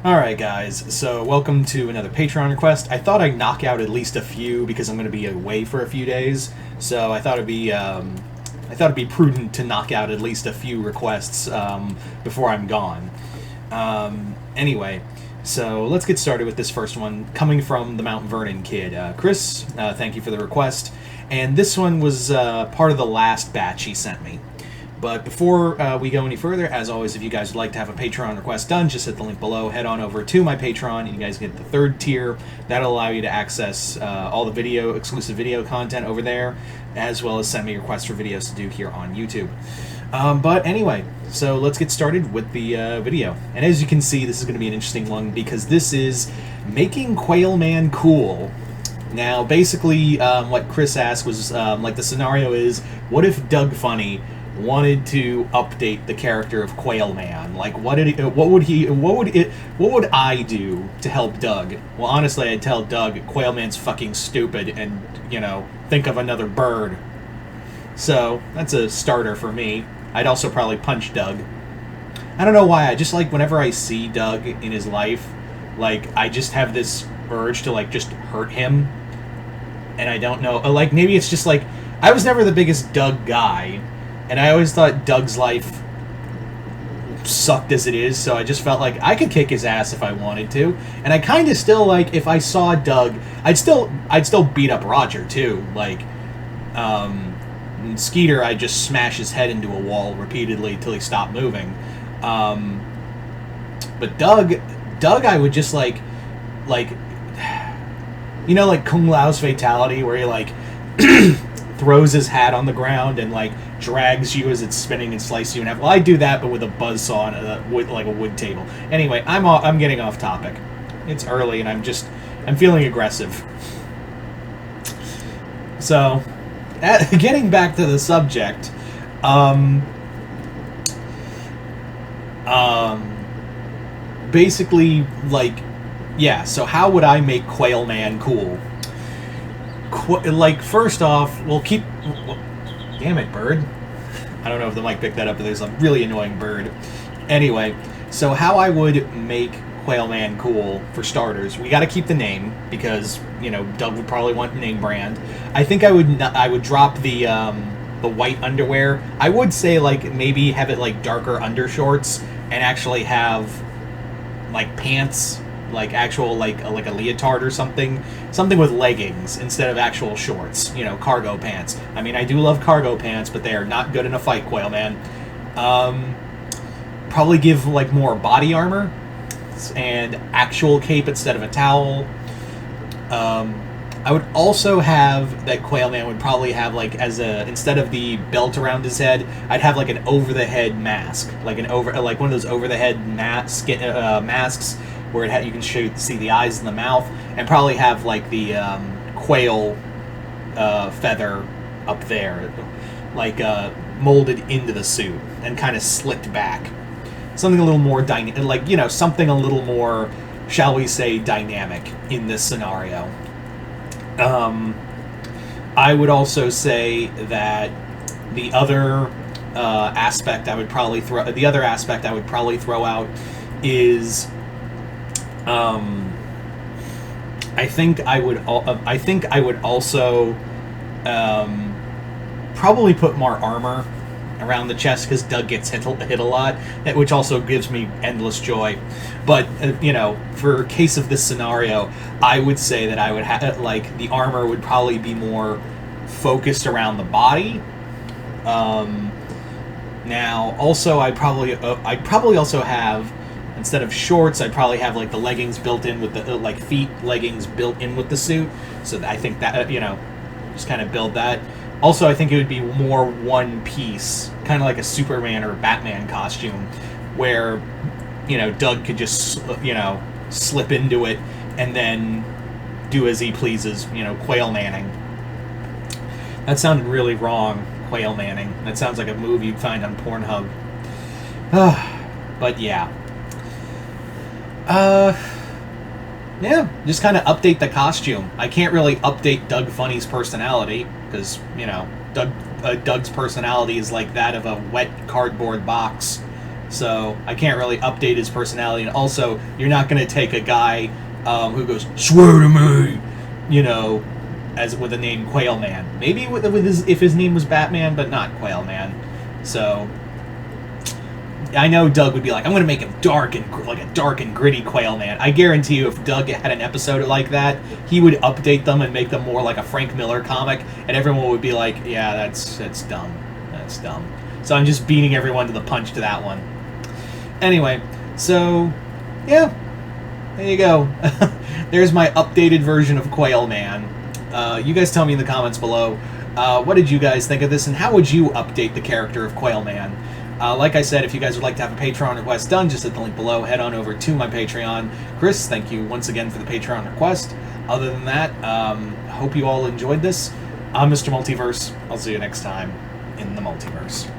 Alright guys, so welcome to another Patreon request. I thought I'd knock out at least a few because I'm going to be away for a few days, so I thought it'd be prudent to knock out at least a few requests before I'm gone. Anyway, so let's get started with this first one, coming from the Mount Vernon kid. Chris, thank you for the request, and this one was part of the last batch he sent me. But before we go any further, as always, if you guys would like to have a Patreon request done, just hit the link below, head on over to my Patreon, and you guys get the third tier. That'll allow you to access all the exclusive video content over there, as well as send me requests for videos to do here on YouTube. But anyway, so let's get started with the video. And as you can see, this is going to be an interesting one, because this is making Quailman cool. Now, basically, what Chris asked was, like, the scenario is, what if Doug Funny wanted to update the character of Quailman? Like, what would I do to help Doug? Well, honestly, I'd tell Doug Quailman's fucking stupid and, think of another bird. So, that's a starter for me. I'd also probably punch Doug. I don't know why, I just, like, whenever I see Doug in his life, like, I just have this urge to, like, just hurt him. And I don't know, like, maybe it's just, like, I was never the biggest Doug guy, and I always thought Doug's life sucked as it is, so I just felt like I could kick his ass if I wanted to. And I kind of still, like, if I saw Doug, I'd still beat up Roger, too. Like, Skeeter, I'd just smash his head into a wall repeatedly till he stopped moving. But Doug, I would just, like, like Kung Lao's fatality, where he, like, throws his hat on the ground and, like, drags you as it's spinning and slices you in half. Well, I do that, but with a buzzsaw and like a wood table. Anyway, I'm getting off topic. It's early, and I'm feeling aggressive. So, getting back to the subject, basically, like, yeah. So, how would I make Quailman cool? Like, first off, damn it, bird. I don't know if the mic picked that up, but there's a really annoying bird. Anyway, so how I would make Quailman cool, for starters, we gotta keep the name, because, Doug would probably want name brand. I think I would drop the white underwear. I would say, like, maybe have it, like, darker undershorts, and actually have, like, pants, like actual, like a leotard or something with leggings instead of actual shorts, cargo pants. I mean, I do love cargo pants, but they are not good in a fight, Quailman. Probably give, like, more body armor and actual cape instead of a towel. I would also have that Quailman would probably have, like, instead of the belt around his head, I'd have, like, an over-the-head mask, like like one of those over-the-head masks where you can see the eyes and the mouth, and probably have, like, the quail feather up there, like, molded into the suit and kind of slicked back. Something a little more something a little more, shall we say, dynamic in this scenario. I would also say that the other aspect I would probably throw out is, I think I would also probably put more armor around the chest, because Doug gets hit a lot, which also gives me endless joy. But for case of this scenario, I would say that I would have, like, the armor would probably be more focused around the body. Now, also, I'd probably also have, instead of shorts, I'd probably have, like, the leggings built in with the, like, feet leggings built in with the suit. So I think that, just kind of build that. Also, I think it would be more one piece, kind of like a Superman or Batman costume, where, Doug could just, slip into it and then do as he pleases, Quailmanning. That sounded really wrong, Quailmanning. That sounds like a movie you'd find on Pornhub. But yeah. Yeah, just kind of update the costume. I can't really update Doug Funny's personality, because, Doug's personality is like that of a wet cardboard box. so I can't really update his personality. And also, you're not going to take a guy who goes, "Swear to me," you know, as with the name Quailman. Maybe with if his name was Batman, but not Quailman. So I know Doug would be like, "I'm going to make him dark and like a dark and gritty Quailman." I guarantee you, if Doug had an episode like that, he would update them and make them more like a Frank Miller comic, and everyone would be like, "Yeah, that's dumb. That's dumb." So I'm just beating everyone to the punch to that one. Anyway, so yeah, there you go. There's my updated version of Quailman. You guys tell me in the comments below, what did you guys think of this, and how would you update the character of Quailman? Like I said, if you guys would like to have a Patreon request done, just hit the link below. Head on over to my Patreon. Chris, thank you once again for the Patreon request. Other than that, hope you all enjoyed this. I'm Mr. Multiverse. I'll see you next time in the multiverse.